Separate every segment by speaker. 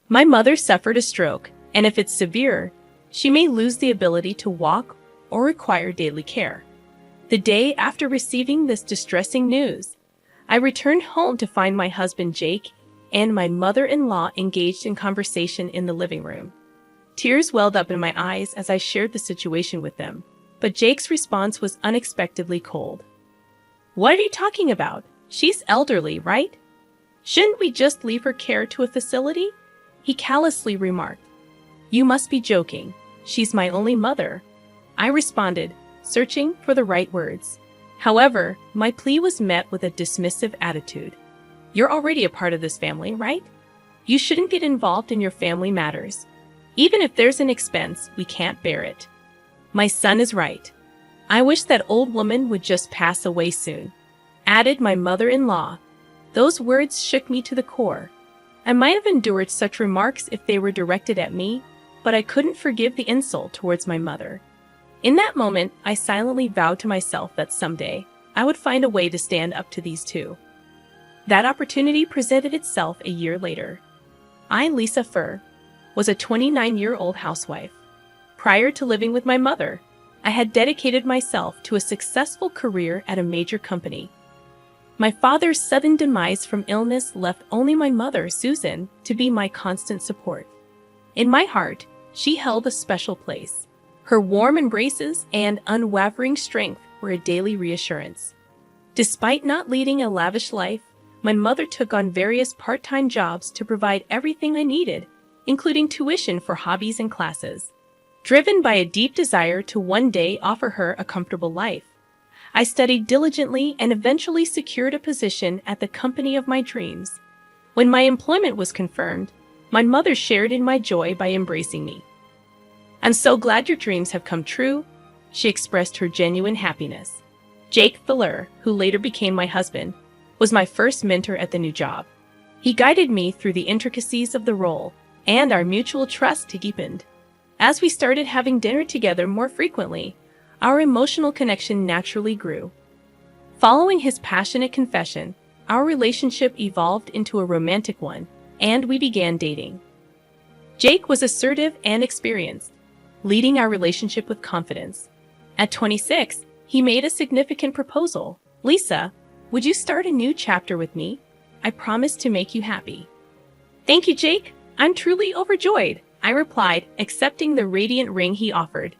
Speaker 1: My mother suffered a stroke, and if it's severe, she may lose the ability to walk or require daily care. The day after receiving this distressing news, I returned home to find my husband Jake and my mother-in-law engaged in conversation in the living room. Tears welled up in my eyes as I shared the situation with them, but Jake's response was unexpectedly cold. "What are you talking about? She's elderly, right? Shouldn't we just leave her care to a facility?" He callously remarked. "You must be joking. She's my only mother," I responded, searching for the right words. However, my plea was met with a dismissive attitude. "You're already a part of this family, right? You shouldn't get involved in your family matters. Even if there's an expense, we can't bear it." "My son is right. I wish that old woman would just pass away soon," added my mother-in-law. Those words shook me to the core. I might have endured such remarks if they were directed at me, but I couldn't forgive the insult towards my mother. In that moment, I silently vowed to myself that someday I would find a way to stand up to these two. That opportunity presented itself a year later. I, Lisa Furr, was a 29-year-old housewife. Prior to living with my mother, I had dedicated myself to a successful career at a major company. My father's sudden demise from illness left only my mother, Susan, to be my constant support. In my heart, she held a special place. Her warm embraces and unwavering strength were a daily reassurance. Despite not leading a lavish life, my mother took on various part-time jobs to provide everything I needed, including tuition for hobbies and classes. Driven by a deep desire to one day offer her a comfortable life, I studied diligently and eventually secured a position at the company of my dreams. When my employment was confirmed, my mother shared in my joy by embracing me. "I'm so glad your dreams have come true," she expressed her genuine happiness. Jake Fuller, who later became my husband, was my first mentor at the new job. He guided me through the intricacies of the role, and our mutual trust deepened. As we started having dinner together more frequently, our emotional connection naturally grew. Following his passionate confession, our relationship evolved into a romantic one, and we began dating. Jake was assertive and experienced, leading our relationship with confidence. At 26, he made a significant proposal. "Lisa, would you start a new chapter with me? I promise to make you happy." "Thank you, Jake. I'm truly overjoyed," I replied, accepting the radiant ring he offered.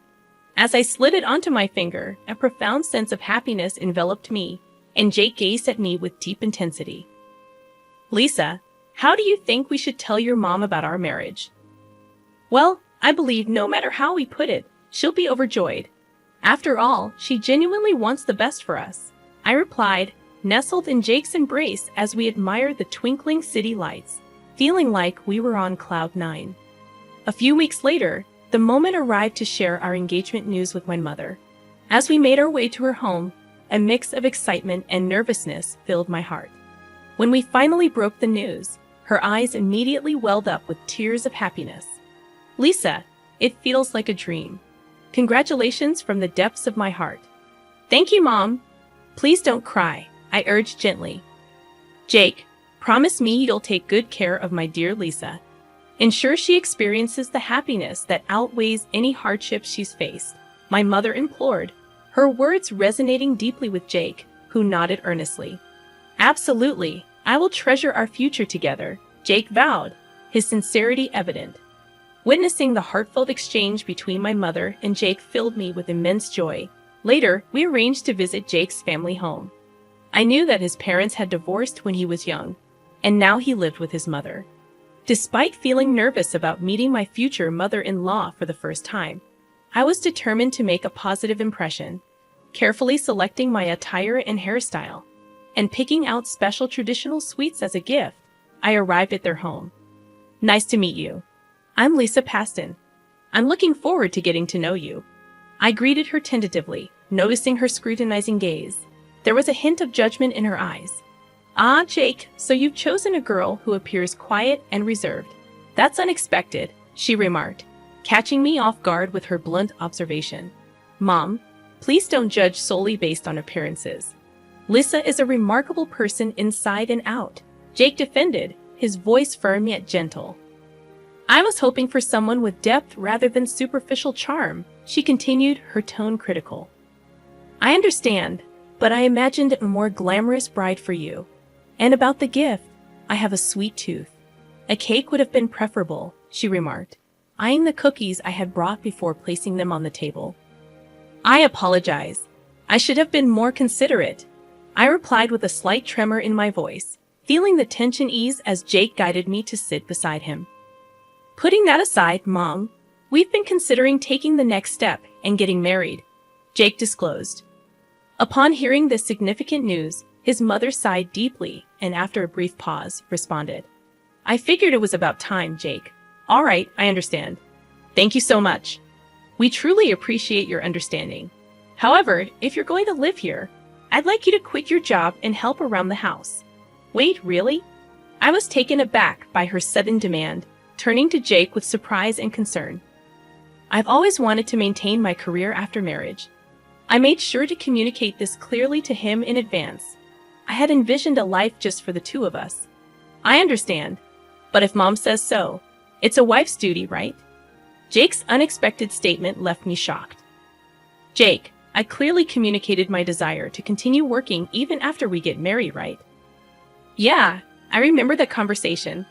Speaker 1: As I slid it onto my finger, a profound sense of happiness enveloped me, and Jake gazed at me with deep intensity. "Lisa, how do you think we should tell your mom about our marriage?" "Well, I believe no matter how we put it, she'll be overjoyed. After all, she genuinely wants the best for us," I replied, nestled in Jake's embrace as we admired the twinkling city lights, feeling like we were on cloud nine. A few weeks later, the moment arrived to share our engagement news with my mother. As we made our way to her home, a mix of excitement and nervousness filled my heart. When we finally broke the news, her eyes immediately welled up with tears of happiness. "Lisa, it feels like a dream. Congratulations from the depths of my heart." "Thank you, Mom. Please don't cry," I urged gently. "Jake, promise me you'll take good care of my dear Lisa. Ensure she experiences the happiness that outweighs any hardships she's faced," my mother implored, her words resonating deeply with Jake, who nodded earnestly. "Absolutely, I will treasure our future together," Jake vowed, his sincerity evident. Witnessing the heartfelt exchange between my mother and Jake filled me with immense joy. Later, we arranged to visit Jake's family home. I knew that his parents had divorced when he was young, and now he lived with his mother. Despite feeling nervous about meeting my future mother-in-law for the first time, I was determined to make a positive impression, carefully selecting my attire and hairstyle, and picking out special traditional sweets as a gift. I arrived at their home. "Nice to meet you. I'm Lisa Paston. I'm looking forward to getting to know you," I greeted her tentatively, noticing her scrutinizing gaze. There was a hint of judgment in her eyes. "Ah, Jake, so you've chosen a girl who appears quiet and reserved. That's unexpected," she remarked, catching me off guard with her blunt observation. "Mom, please don't judge solely based on appearances. Lisa is a remarkable person inside and out," Jake defended, his voice firm yet gentle. I was hoping for someone with depth rather than superficial charm, she continued, her tone critical. I understand, but I imagined a more glamorous bride for you. And about the gift, I have a sweet tooth. A cake would have been preferable, she remarked, eyeing the cookies I had brought before placing them on the table. I apologize. I should have been more considerate, I replied with a slight tremor in my voice, feeling the tension ease as Jake guided me to sit beside him. Putting that aside, Mom, we've been considering taking the next step and getting married, Jake disclosed. Upon hearing this significant news, his mother sighed deeply and after a brief pause, responded, I figured it was about time, Jake. All right, I understand. Thank you so much. We truly appreciate your understanding. However, if you're going to live here, I'd like you to quit your job and help around the house. Wait, really? I was taken aback by her sudden demand, turning to Jake with surprise and concern. I've always wanted to maintain my career after marriage. I made sure to communicate this clearly to him in advance. I had envisioned a life just for the two of us. I understand, but if Mom says so, it's a wife's duty, right? Jake's unexpected statement left me shocked. Jake, I clearly communicated my desire to continue working even after we get married, right? Yeah, I remember that conversation,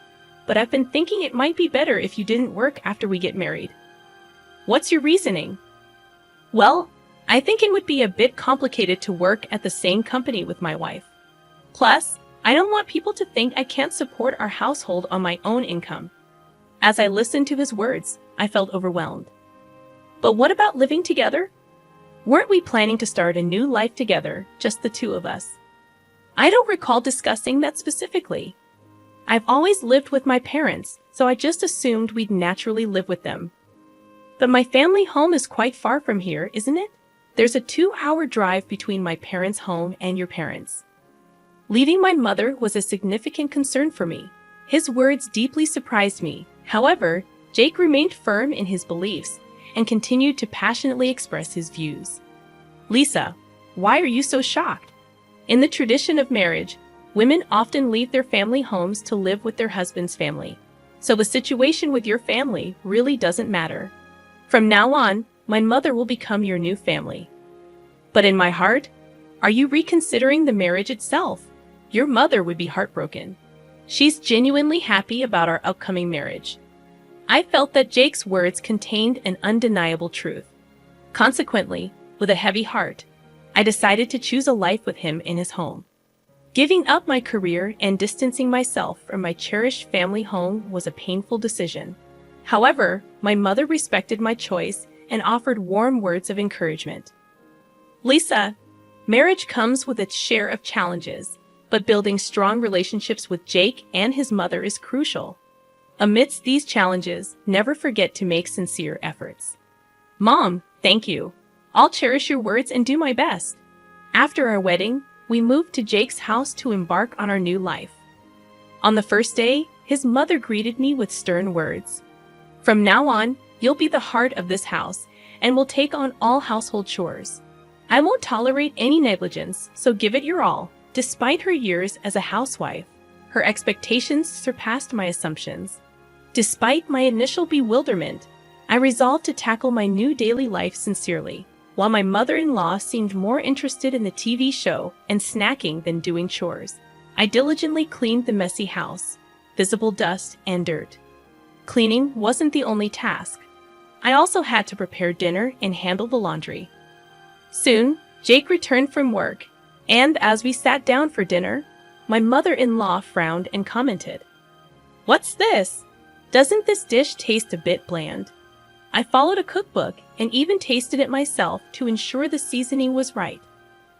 Speaker 1: but I've been thinking it might be better if you didn't work after we get married. What's your reasoning? Well, I think it would be a bit complicated to work at the same company with my wife. Plus, I don't want people to think I can't support our household on my own income. As I listened to his words, I felt overwhelmed. But what about living together? Weren't we planning to start a new life together, just the two of us? I don't recall discussing that specifically. I've always lived with my parents, so I just assumed we'd naturally live with them. But my family home is quite far from here, isn't it? There's a 2-hour drive between my parents' home and your parents'. Leaving my mother was a significant concern for me. His words deeply surprised me. However, Jake remained firm in his beliefs and continued to passionately express his views. Lisa, why are you so shocked? In the tradition of marriage, women often leave their family homes to live with their husband's family. So the situation with your family really doesn't matter. From now on, my mother will become your new family. But in my heart, are you reconsidering the marriage itself? Your mother would be heartbroken. She's genuinely happy about our upcoming marriage. I felt that Jake's words contained an undeniable truth. Consequently, with a heavy heart, I decided to choose a life with him in his home. Giving up my career and distancing myself from my cherished family home was a painful decision. However, my mother respected my choice and offered warm words of encouragement. Lisa, marriage comes with its share of challenges, but building strong relationships with Jake and his mother is crucial. Amidst these challenges, never forget to make sincere efforts. Mom, thank you. I'll cherish your words and do my best. After our wedding, we moved to Jake's house to embark on our new life. On the first day, his mother greeted me with stern words. From now on, you'll be the heart of this house and will take on all household chores. I won't tolerate any negligence, so give it your all. Despite her years as a housewife, her expectations surpassed my assumptions. Despite my initial bewilderment, I resolved to tackle my new daily life sincerely. While my mother-in-law seemed more interested in the TV show and snacking than doing chores, I diligently cleaned the messy house, visible dust and dirt. Cleaning wasn't the only task. I also had to prepare dinner and handle the laundry. Soon, Jake returned from work, and as we sat down for dinner, my mother-in-law frowned and commented, "What's this? Doesn't this dish taste a bit bland?" I followed a cookbook and even tasted it myself to ensure the seasoning was right.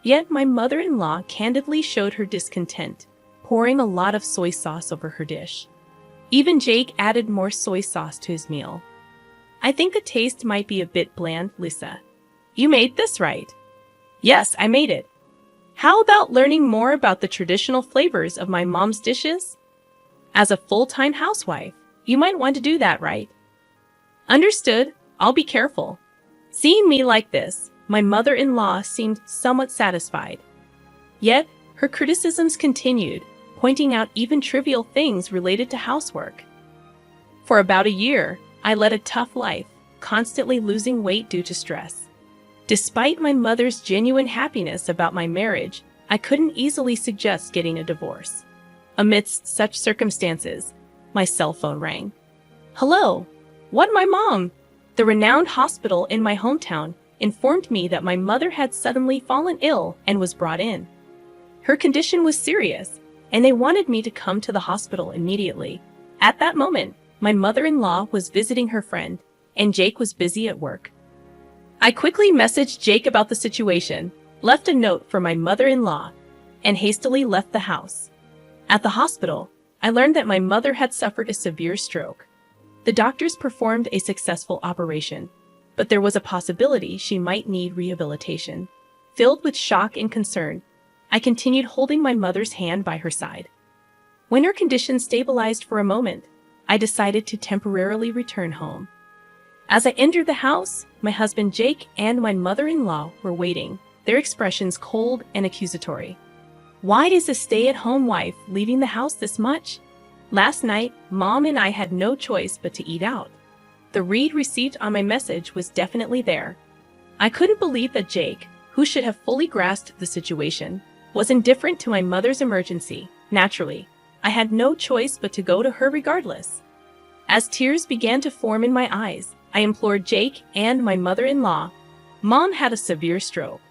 Speaker 1: Yet my mother-in-law candidly showed her discontent, pouring a lot of soy sauce over her dish. Even Jake added more soy sauce to his meal. "I think the taste might be a bit bland, Lisa. You made this, right?" "Yes, I made it." "How about learning more about the traditional flavors of my mom's dishes?" "As a full-time housewife, you might want to do that, right?" "Understood. I'll be careful." Seeing me like this, my mother-in-law seemed somewhat satisfied. Yet, her criticisms continued, pointing out even trivial things related to housework. For about a year, I led a tough life, constantly losing weight due to stress. Despite my mother's genuine happiness about my marriage, I couldn't easily suggest getting a divorce. Amidst such circumstances, my cell phone rang. "Hello, what, my mom?" The renowned hospital in my hometown informed me that my mother had suddenly fallen ill and was brought in. Her condition was serious, and they wanted me to come to the hospital immediately. At that moment, my mother-in-law was visiting her friend, and Jake was busy at work. I quickly messaged Jake about the situation, left a note for my mother-in-law, and hastily left the house. At the hospital, I learned that my mother had suffered a severe stroke. The doctors performed a successful operation, but there was a possibility she might need rehabilitation. Filled with shock and concern, I continued holding my mother's hand by her side. When her condition stabilized for a moment, I decided to temporarily return home. As I entered the house, my husband Jake and my mother-in-law were waiting, their expressions cold and accusatory. "Why is a stay-at-home wife leaving the house this much? Last night, Mom and I had no choice but to eat out." The read receipt on my message was definitely there. I couldn't believe that Jake, who should have fully grasped the situation, was indifferent to my mother's emergency. Naturally, I had no choice but to go to her regardless. As tears began to form in my eyes, I implored Jake and my mother-in-law. "Mom had a severe stroke.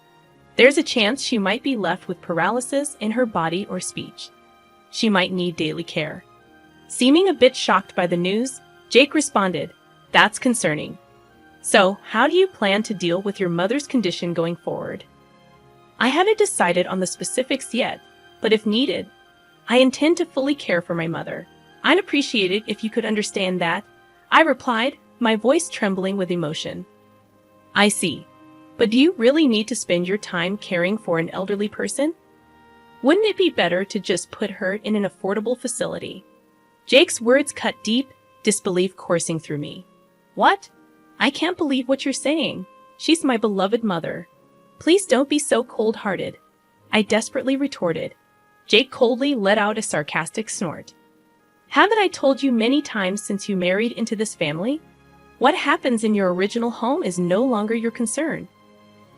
Speaker 1: There's a chance she might be left with paralysis in her body or speech. She might need daily care." Seeming a bit shocked by the news, Jake responded, "That's concerning. So, how do you plan to deal with your mother's condition going forward?" "I haven't decided on the specifics yet, but if needed, I intend to fully care for my mother. I'd appreciate it if you could understand that," I replied, my voice trembling with emotion. "I see. But do you really need to spend your time caring for an elderly person? Wouldn't it be better to just put her in an affordable facility?" Jake's words cut deep, disbelief coursing through me. "What? I can't believe what you're saying. She's my beloved mother. Please don't be so cold-hearted," I desperately retorted. Jake coldly let out a sarcastic snort. "Haven't I told you many times since you married into this family? What happens in your original home is no longer your concern.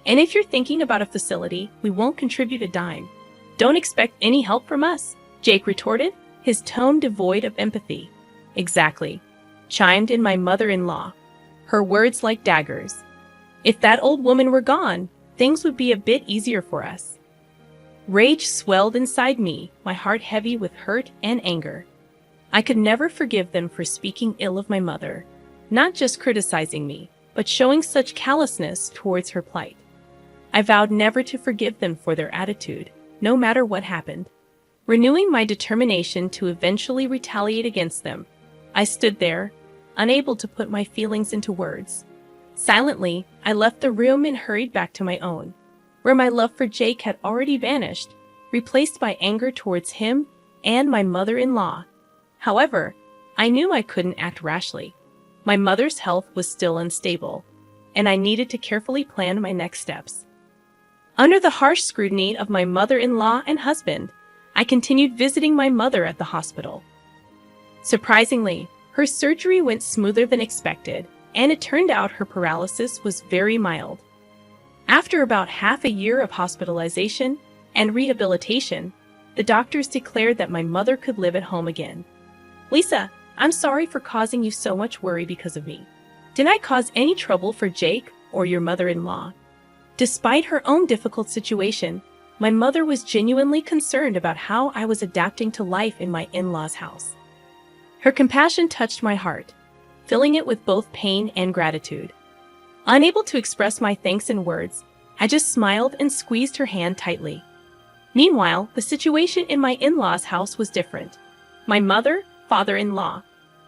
Speaker 1: And if you're thinking about a facility, we won't contribute a dime. Don't expect any help from us," Jake retorted, his tone devoid of empathy. "Exactly," chimed in my mother-in-law, her words like daggers. "If that old woman were gone, things would be a bit easier for us." Rage swelled inside me, my heart heavy with hurt and anger. I could never forgive them for speaking ill of my mother, not just criticizing me, but showing such callousness towards her plight. I vowed never to forgive them for their attitude, no matter what happened. Renewing my determination to eventually retaliate against them, I stood there, unable to put my feelings into words. Silently, I left the room and hurried back to my own, where my love for Jake had already vanished, replaced by anger towards him and my mother-in-law. However, I knew I couldn't act rashly. My mother's health was still unstable, and I needed to carefully plan my next steps. Under the harsh scrutiny of my mother-in-law and husband, I continued visiting my mother at the hospital. Surprisingly, her surgery went smoother than expected, and it turned out her paralysis was very mild. After about half a year of hospitalization and rehabilitation, the doctors declared that my mother could live at home again. "Lisa, I'm sorry for causing you so much worry because of me. Did I cause any trouble for Jake or your mother-in-law?" Despite her own difficult situation, my mother was genuinely concerned about how I was adapting to life in my in-laws' house. Her compassion touched my heart, filling it with both pain and gratitude. Unable to express my thanks in words, I just smiled and squeezed her hand tightly. Meanwhile, the situation in my in-laws' house was different. My mother, father-in-law,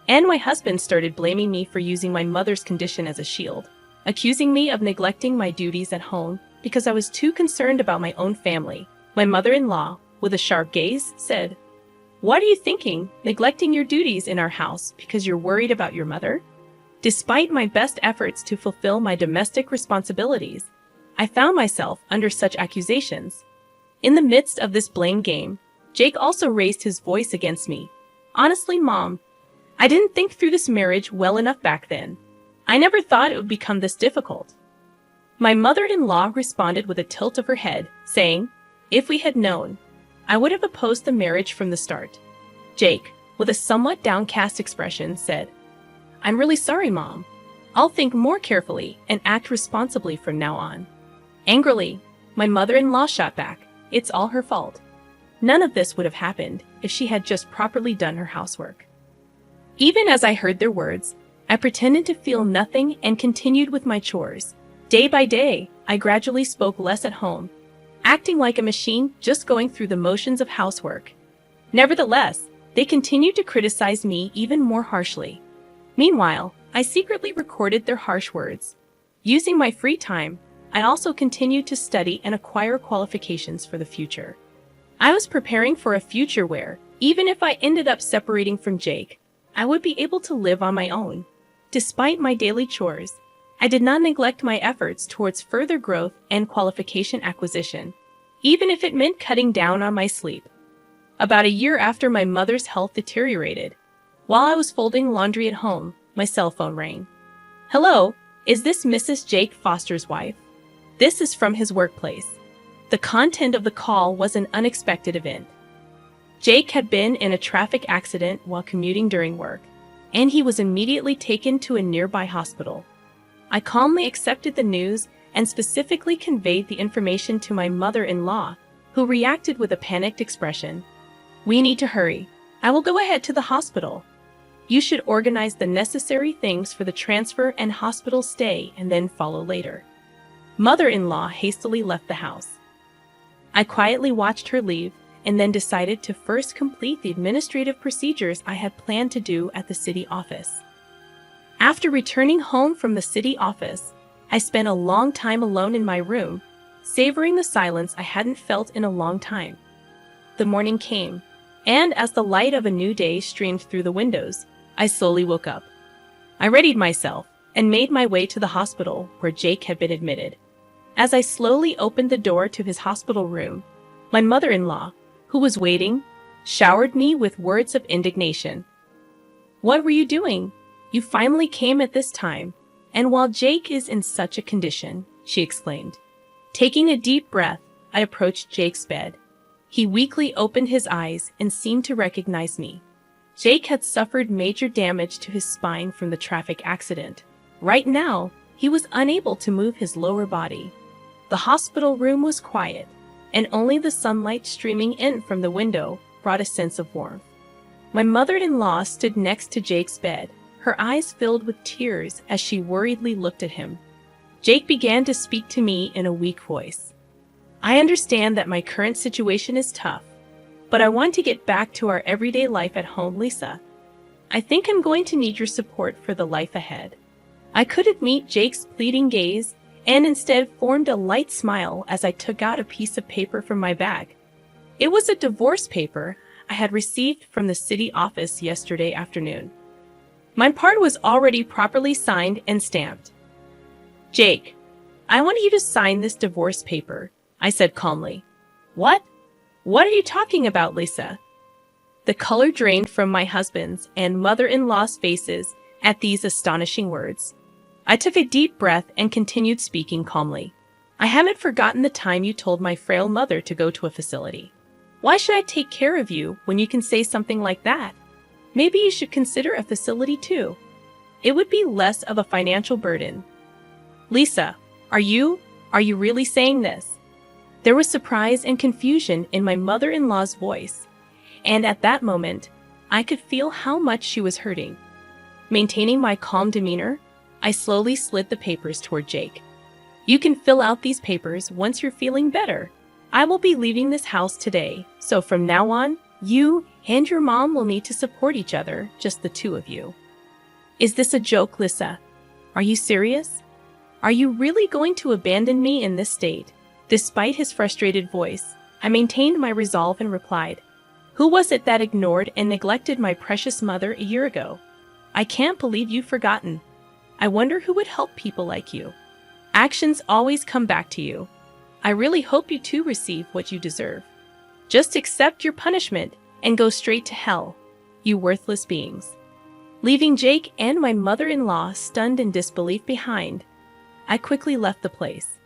Speaker 1: and my husband started blaming me for using my mother's condition as a shield, accusing me of neglecting my duties at home because I was too concerned about my own family. My mother-in-law, with a sharp gaze, said, "What are you thinking, neglecting your duties in our house because you're worried about your mother?" Despite my best efforts to fulfill my domestic responsibilities, I found myself under such accusations. In the midst of this blame game, Jake also raised his voice against me. "Honestly, Mom, I didn't think through this marriage well enough back then. I never thought it would become this difficult." My mother-in-law responded with a tilt of her head, saying, "If we had known, I would have opposed the marriage from the start." Jake, with a somewhat downcast expression, said, "I'm really sorry, Mom. I'll think more carefully and act responsibly from now on." Angrily, my mother-in-law shot back, "It's all her fault. None of this would have happened if she had just properly done her housework." Even as I heard their words, I pretended to feel nothing and continued with my chores. Day by day, I gradually spoke less at home, acting like a machine just going through the motions of housework. Nevertheless, they continued to criticize me even more harshly. Meanwhile, I secretly recorded their harsh words. Using my free time, I also continued to study and acquire qualifications for the future. I was preparing for a future where, even if I ended up separating from Jake, I would be able to live on my own. Despite my daily chores, I did not neglect my efforts towards further growth and qualification acquisition, even if it meant cutting down on my sleep. About a year after my mother's health deteriorated, while I was folding laundry at home, my cell phone rang. "Hello, is this Mrs. Jake Foster's wife?" This is from his workplace. The content of the call was an unexpected event. Jake had been in a traffic accident while commuting during work, and he was immediately taken to a nearby hospital. I calmly accepted the news and specifically conveyed the information to my mother-in-law, who reacted with a panicked expression. "We need to hurry. I will go ahead to the hospital. You should organize the necessary things for the transfer and hospital stay and then follow later." Mother-in-law hastily left the house. I quietly watched her leave and then decided to first complete the administrative procedures I had planned to do at the city office. After returning home from the city office, I spent a long time alone in my room, savoring the silence I hadn't felt in a long time. The morning came, and as the light of a new day streamed through the windows, I slowly woke up. I readied myself and made my way to the hospital where Jake had been admitted. As I slowly opened the door to his hospital room, my mother-in-law, who was waiting, showered me with words of indignation. "What were you doing? You finally came at this time, and while Jake is in such a condition," she exclaimed. Taking a deep breath, I approached Jake's bed. He weakly opened his eyes and seemed to recognize me. Jake had suffered major damage to his spine from the traffic accident. Right now, he was unable to move his lower body. The hospital room was quiet, and only the sunlight streaming in from the window brought a sense of warmth. My mother-in-law stood next to Jake's bed, her eyes filled with tears as she worriedly looked at him. Jake began to speak to me in a weak voice. "I understand that my current situation is tough, but I want to get back to our everyday life at home, Lisa. I think I'm going to need your support for the life ahead." I couldn't meet Jake's pleading gaze and instead formed a light smile as I took out a piece of paper from my bag. It was a divorce paper I had received from the city office yesterday afternoon. My part was already properly signed and stamped. "Jake, I want you to sign this divorce paper," I said calmly. "What? What are you talking about, Lisa?" The color drained from my husband's and mother-in-law's faces at these astonishing words. I took a deep breath and continued speaking calmly. "I haven't forgotten the time you told my frail mother to go to a facility. Why should I take care of you when you can say something like that? Maybe you should consider a facility too. It would be less of a financial burden." "Lisa, are you really saying this?" There was surprise and confusion in my mother-in-law's voice, and at that moment, I could feel how much she was hurting. Maintaining my calm demeanor, I slowly slid the papers toward Jake. "You can fill out these papers once you're feeling better. I will be leaving this house today, so from now on, you and your mom will need to support each other, just the two of you." "Is this a joke, Lisa? Are you serious? Are you really going to abandon me in this state?" Despite his frustrated voice, I maintained my resolve and replied, "Who was it that ignored and neglected my precious mother a year ago? I can't believe you've forgotten. I wonder who would help people like you. Actions always come back to you. I really hope you too receive what you deserve. Just accept your punishment and go straight to hell, you worthless beings." Leaving Jake and my mother-in-law stunned in disbelief behind, I quickly left the place.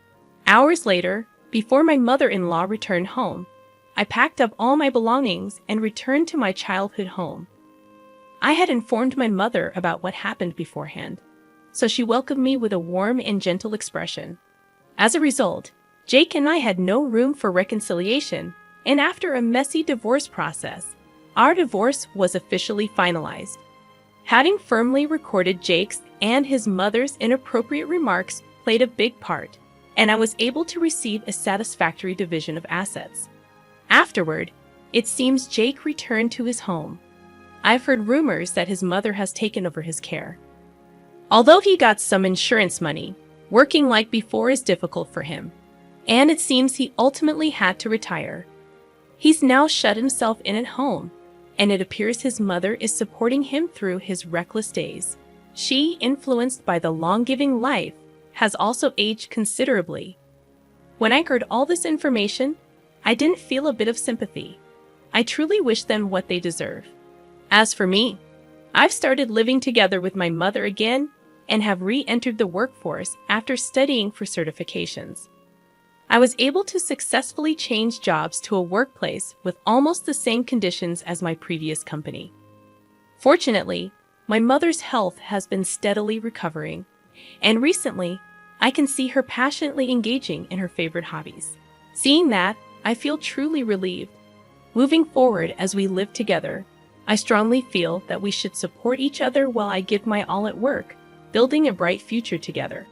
Speaker 1: Hours later, before my mother-in-law returned home, I packed up all my belongings and returned to my childhood home. I had informed my mother about what happened beforehand, so she welcomed me with a warm and gentle expression. As a result, Jake and I had no room for reconciliation, and after a messy divorce process, our divorce was officially finalized. Having firmly recorded Jake's and his mother's inappropriate remarks played a big part, and I was able to receive a satisfactory division of assets. Afterward, it seems Jake returned to his home. I've heard rumors that his mother has taken over his care. Although he got some insurance money, working like before is difficult for him, and it seems he ultimately had to retire. He's now shut himself in at home, and it appears his mother is supporting him through his reckless days. She, influenced by the long-giving life, has also aged considerably. When I heard all this information, I didn't feel a bit of sympathy. I truly wish them what they deserve. As for me, I've started living together with my mother again and have re-entered the workforce after studying for certifications. I was able to successfully change jobs to a workplace with almost the same conditions as my previous company. Fortunately, my mother's health has been steadily recovering, and recently, I can see her passionately engaging in her favorite hobbies. Seeing that, I feel truly relieved. Moving forward as we live together, I strongly feel that we should support each other while I give my all at work, building a bright future together.